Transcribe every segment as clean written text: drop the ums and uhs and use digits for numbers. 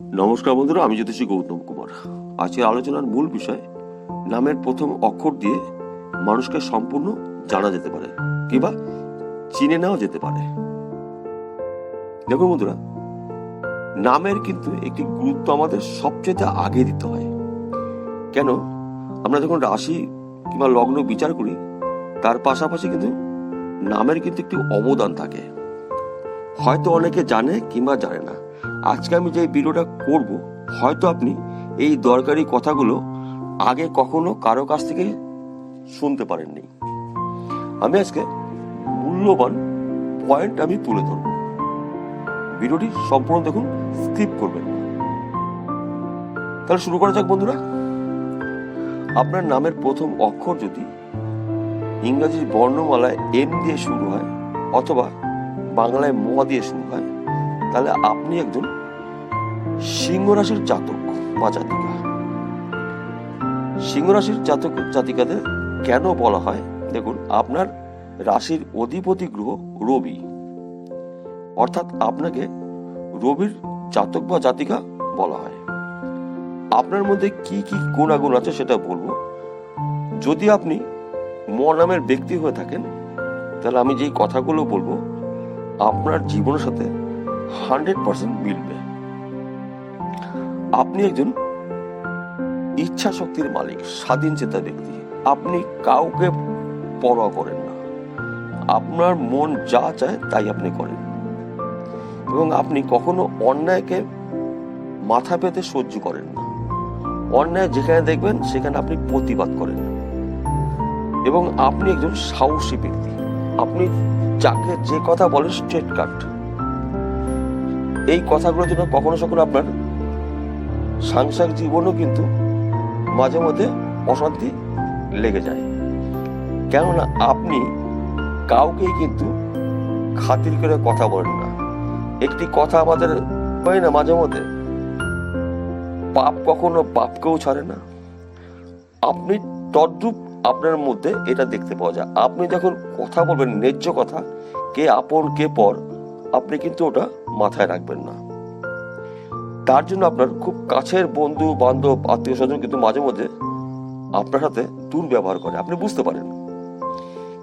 নমস্কার বন্ধুরা, আমি জ্যোতিষী গৌতম কুমার। আজকের আলোচনার মূল বিষয়, নামের প্রথম অক্ষর দিয়ে মানুষকে সম্পূর্ণ জানা যেতে পারে কিংবা চিনে নেওয়া যেতে পারে। দেখুন বন্ধুরা, নামের কিন্তু একটি গুরুত্ব আমাদের সবচেয়ে আগে দিতে হয়। কেন? আমরা যখন রাশি কিংবা লগ্ন বিচার করি, তার পাশাপাশি কিন্তু নামের কিন্তু একটি অবদান থাকে। হয়তো অনেকে জানে কিংবা জানে না। আজকে আমি যে ভিডিওটা করব, হয়তো আপনি এই দরকারি কথাগুলো আগে কখনো কারো কাছ থেকে শুনতে পারেননি। আমি আজকে মূল্যবান পয়েন্ট আমি তুলে ধরব। ভিডিওটি সম্পূর্ণ দেখুন, স্কিপ করবেন না। তাহলে শুরু করা যাক বন্ধুরা। আপনার নামের প্রথম অক্ষর যদি ইংরেজির বর্ণমালায় এম দিয়ে শুরু হয় অথবা বাংলায় ম দিয়ে শুরু হয়, তাহলে আপনি একজন সিংহ রাশির জাতক বা জাতিকা। সিংহ রাশির জাতক জাতিকাদের কেন বলা হয়? দেখুন, আপনার রাশির অধিপতি গ্রহ রবি, অর্থাৎ আপনাকে রবির জাতক বা জাতিকা বলা হয়। আপনার মধ্যে কি কি গুণাগুণ আছে সেটা বলবো। যদি আপনি ম নামের ব্যক্তি হয়ে থাকেন, তাহলে আমি যেই কথাগুলো বলবো আপনার জীবনের সাথে 100% মিলবে। আপনি একজন ইচ্ছা শক্তির মালিক, স্বাধীন চেতা ব্যক্তি। আপনি কাউকে পরোয়া করেন না। আপনার মন যা চায় তাই আপনি করেন, এবং আপনি কখনো অন্যায়কে মাথা পেতে সহ্য করেন না। অন্যায় যেখানে দেখবেন সেখানে আপনি প্রতিবাদ করেন, এবং আপনি একজন সাহসী ব্যক্তি। আপনি যাকে যে কথা বলেন স্ট্রেট কাট। এই কথাগুলোর জন্য কখনো কখনো আপনার সাংসারিক জীবনও কিন্তু মাঝে মধ্যে অশান্তি লেগে যায়। কেননা আপনি কাউকেই কিন্তু খাতির করে কথা বলেন না। একটি কথা আমাদের হয় না মাঝে মধ্যে, পাপ কখনো পাপকেও ছাড়ে না। আপনি তদ্রূপ আপনার মধ্যে এটা দেখতে পাওয়া যায়। আপনি যখন কথা বলবেন ন্যায্য কথা, কে আপন কে পর, আপনি কিন্তু ওটা মাথায় রাখবেন না। তার জন্য আপনার খুব কাছের বন্ধু বান্ধব আত্মীয় স্বজন কিন্তু মাঝে মধ্যে আপনার সাথে দুর্ব্যবহার করে, আপনি বুঝতে পারেন।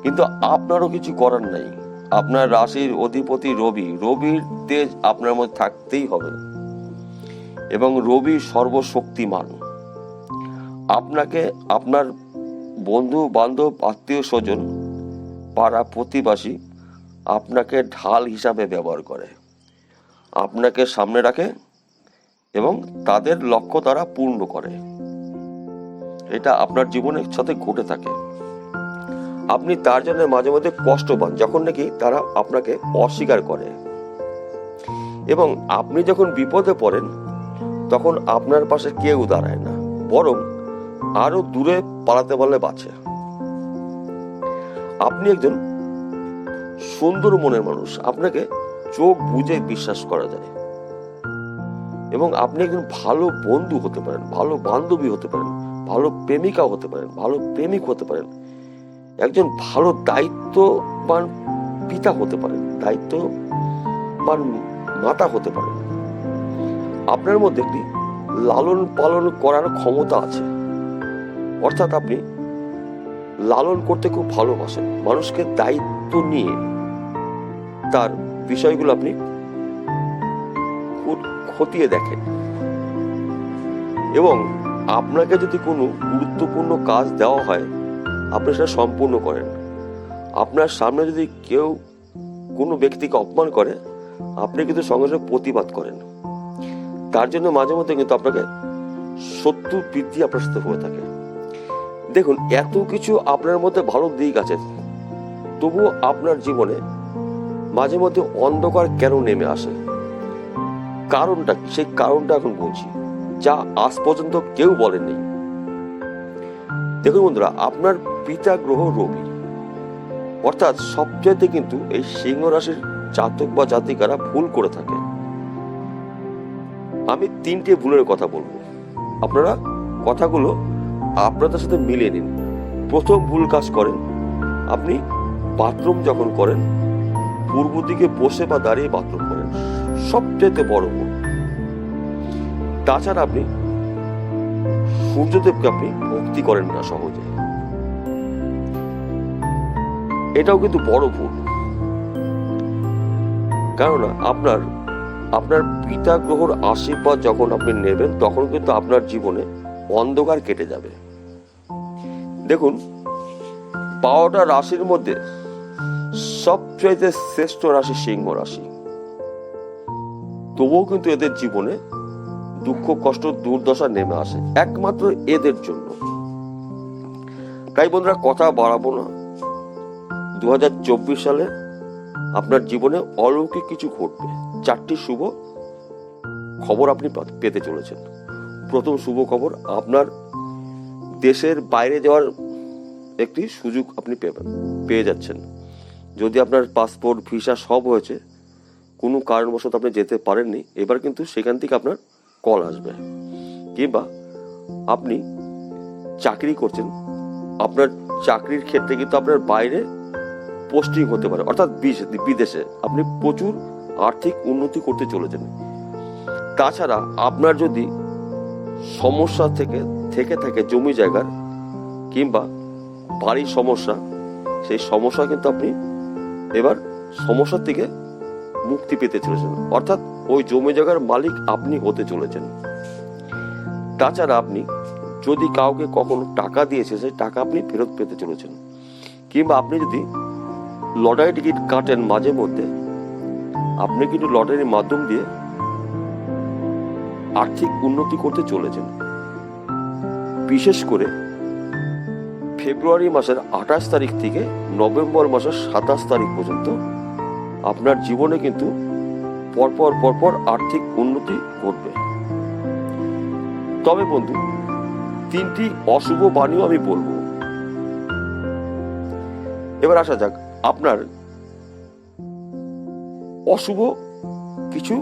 কিন্তু আপনারও কিছু করার নাই। আপনার রাশির অধিপতি রবি, রবির তেজ আপনার মধ্যে থাকতেই হবে, এবং রবি সর্বশক্তিমান। আপনাকে আপনার বন্ধু বান্ধব আত্মীয় স্বজন পাড়া প্রতিবাসী আপনাকে ঢাল হিসাবে ব্যবহার করে, আপনাকে সামনে রাখে এবং তাদের লক্ষ্য তারা পূর্ণ করে। এটা আপনার জীবনের সাথে ঘটে থাকে। আপনি তার জন্য মাঝে মধ্যে কষ্ট পান যখন নাকি তারা আপনাকে অস্বীকার করে, এবং আপনি যখন বিপদে পড়েন তখন আপনার পাশে কেউ দাঁড়ায় না, বরং আরো দূরে পালাতে বলে বাঁচে। আপনি একজন সুন্দর মনের মানুষ। আপনাকে চোখ বুঝে বিশ্বাস করা যায়, এবং আপনি একজন ভালো বন্ধু হতে পারেন, ভালো বান্ধবী হতে পারেন, ভালো প্রেমিকা হতে পারেন, ভালো প্রেমিক হতে পারেন, একজন ভালো দায়িত্ববান পিতা হতে পারেন, দায়িত্ববান মাতা হতে পারেন। আপনার মধ্যে একটি লালন পালন করার ক্ষমতা আছে, অর্থাৎ আপনি লালন করতে খুব ভালোবাসেন। মানুষকে দায়িত্ব নিয়ে তার বিষয়গুলো আপনি খতিয়ে দেখেন, এবং আপনাকে যদি কোনো গুরুত্বপূর্ণ কাজ দেওয়া হয় আপনি সেটা সম্পূর্ণ করেন। আপনার সামনে যদি কেউ কোনো ব্যক্তিকে অপমান করে, আপনি কিন্তু সঙ্গে সঙ্গে প্রতিবাদ করেন। তার জন্য মাঝে মধ্যে কিন্তু আপনাকে শত্রু বৃদ্ধি আপনার সাথে হয়ে থাকে। দেখুন, এত কিছু আপনার মধ্যে ভালো দিক আছে, তবুও আপনার জীবনে মাঝে মধ্যে অন্ধকার কেন নেমে আসে? কারণটা কি? সেই কারণটা এখন বলছি, যা আজ পর্যন্ত কেউ বলেনি। দেখুন বন্ধুরা, আপনার পিতা গ্রহ রবি, অর্থাৎ সবচেয়ে কিন্তু এই সিংহ রাশির জাতক বা জাতিকারা ভুল করে থাকে। আমি 3টে ভুলের কথা বলবো, আপনারা কথাগুলো আপনাদের সাথে মিলিয়ে নিন। প্রথম ভুল কাজ করেন, আপনি বাথরুম যখন করেন পূর্ব দিকে বসে বা দাঁড়িয়ে বাথরুম করেন, সবচেয়ে বড় ভুল। তাছাড়া আপনি সূর্যদেবকে আপনি ভক্তি করেন না সহজে, এটাও কিন্তু বড় ভুল। কেননা আপনার পিতা গ্রহর আশীর্বাদ যখন আপনি নেবেন তখন কিন্তু আপনার জীবনে অন্ধকার কেটে যাবে। দেখুন, 12টা রাশির মধ্যে সবচেয়ে শ্রেষ্ঠ রাশি সিংহ রাশি, তবুও কিন্তু এদের জীবনে দুঃখ কষ্ট দুর্দশা নেমে আসে একমাত্র এদের জন্য। তাই বন্ধুরা, কথা বাড়াবো না। 2024 সালে আপনার জীবনে অলৌকিক কিছু ঘটবে। 4টি শুভ খবর আপনি পেতে চলেছেন। প্রথম শুভ খবর, আপনার দেশের বাইরে যাওয়ার একটি সুযোগ আপনি পেয়ে যাচ্ছেন। যদি আপনার পাসপোর্ট ভিসা সব হয়েছে, কোনো কারণবশত আপনি যেতে পারেননি, এবার কিন্তু সেখান থেকে আপনার কল আসবে। কিংবা আপনি চাকরি করছেন, আপনার চাকরির ক্ষেত্রে কিন্তু আপনার বাইরে পোস্টিং হতে পারে, অর্থাৎ বিদেশে আপনি প্রচুর আর্থিক উন্নতি করতে চলেছেন। তাছাড়া আপনার যদি সমস্যা থেকে থাকে জমি জায়গার কিংবা বাড়ির সমস্যা, সেই সমস্যা কিন্তু আপনি এবার সমস্যার থেকে মুক্তি পেতে চলেছেন, অর্থাৎ ওই জমি জায়গার মালিক আপনি হতে চলেছেন। তাছাড়া আপনি যদি কাউকে কখনো টাকা দিয়েছে, সেই টাকা আপনি ফেরত পেতে চলেছেন। কিংবা আপনি যদি লটারি টিকিট কাটেন মাঝে মধ্যে, আপনি কিন্তু লটারির মাধ্যম দিয়ে আর্থিক উন্নতি করতে চলেছেন। বিশেষ করে ফেব্রুয়ারি মাসের 28 তারিখ থেকে নভেম্বর মাসের 27 তারিখ পর্যন্ত আপনার জীবনে কিন্তু পরপর আর্থিক উন্নতি ঘটবে। তবে বন্ধু, 3টি অশুভ বাণীও আমি বলবো। এবার আসা যাক আপনার অশুভ কিছু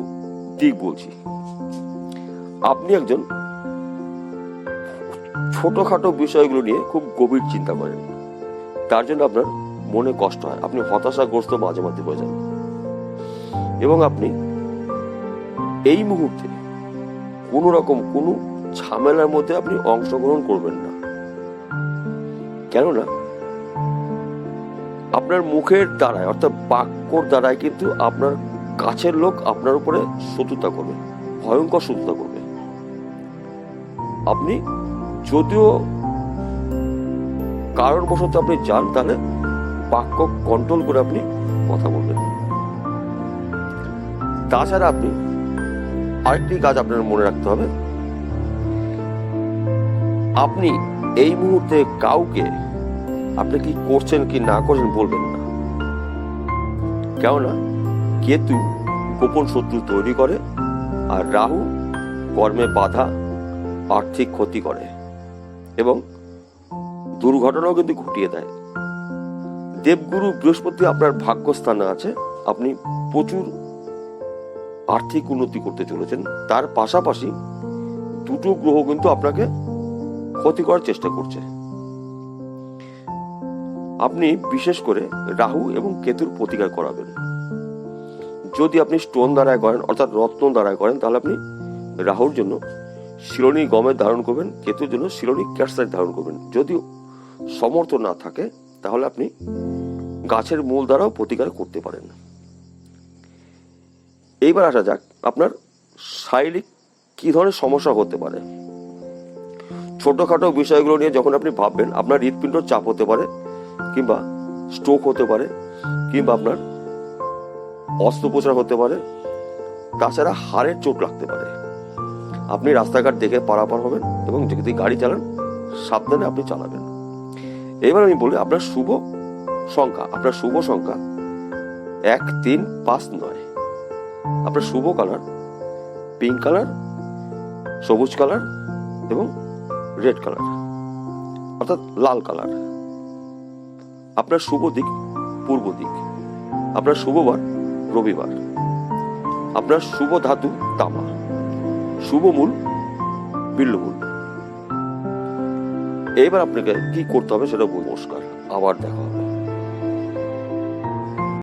দিক বলছি। আপনি একজন ছোটখাটো বিষয়গুলো নিয়ে খুব গভীর চিন্তা করেন, তার জন্য আপনার মনে কষ্ট হয়, আপনি হতাশাগ্রস্ত মাঝে মাঝে হয়ে যান। এবং আপনি এই মুহূর্তে কোনো ঝামেলার মধ্যে আপনি অংশগ্রহণ করবেন না। কেননা আপনার মুখের দ্বারায়, অর্থাৎ বাক্যর দ্বারায় কিন্তু আপনার কাছের লোক আপনার উপরে শত্রুতা করবে, ভয়ঙ্কর শত্রুতা করবে। আপনি যদিও কারণবশত আপনি যান, তাহলে বাক্য কন্ট্রোল করে আপনি কথা বলবেন। তাছাড়া আপনি আরেকটি কাজ আপনার মনে রাখতে হবে, আপনি এই মুহূর্তে কাউকে আপনি কি করছেন কি না করছেন বলবেন না। কেননা কেতু গোপন শত্রু তৈরি করে, আর রাহু কর্মে বাধা, আর্থিক ক্ষতি করে এবং দুর্ঘটনাও কিন্তু ঘটিয়ে দেয়। দেবগুরু বৃহস্পতি আপনার ভাগ্যস্থানে আছে, আপনি প্রচুর আর্থিক উন্নতি করতে চলেছেন। তার পাশাপাশি 2টো গ্রহ কিন্তু আপনাকে ক্ষতি করার চেষ্টা করছে। আপনি বিশেষ করে রাহু এবং কেতুর প্রতিকার করাবেন। যদি আপনি স্টোন দ্বারায় করেন, অর্থাৎ রত্ন দ্বারায় করেন, তাহলে আপনি রাহুর জন্য শিরোনি গমের ধারণ করবেন, কেতুর জন্য শিরোনি ক্যাটসাইট ধারণ করবেন। যদি সমর্থ না থাকে তাহলে আপনি গাছের মূল দ্বারাও প্রতিকার করতে পারেন। এইবার আসা যাক আপনার শারীরিক কি ধরনের সমস্যা হতে পারে। ছোটখাটো বিষয়গুলো নিয়ে যখন আপনি ভাববেন, আপনার হৃৎপিণ্ড চাপ হতে পারে, কিংবা স্ট্রোক হতে পারে, কিংবা আপনার অস্ত্রোপচার হতে পারে। তাছাড়া হাড়ের চোট লাগতে পারে। আপনি রাস্তাঘাট দেখে পারাপার হবেন এবং যদি গাড়ি চালান সাবধানে আপনি চালাবেন। এবার আমি বলি আপনার শুভ সংখ্যা 1, 3, 5, 9। আপনার শুভ কালার পিঙ্ক কালার, সবুজ কালার এবং রেড কালার, অর্থাৎ লাল কালার। আপনার শুভ দিক পূর্ব দিক। আপনার শুভ বার রবিবার। আপনার শুভ ধাতু তামা। শুভ মূল বিল্লমূল। এবার আপনাকে কি করতে হবে সেটা নমস্কার, আবার দেখা হবে।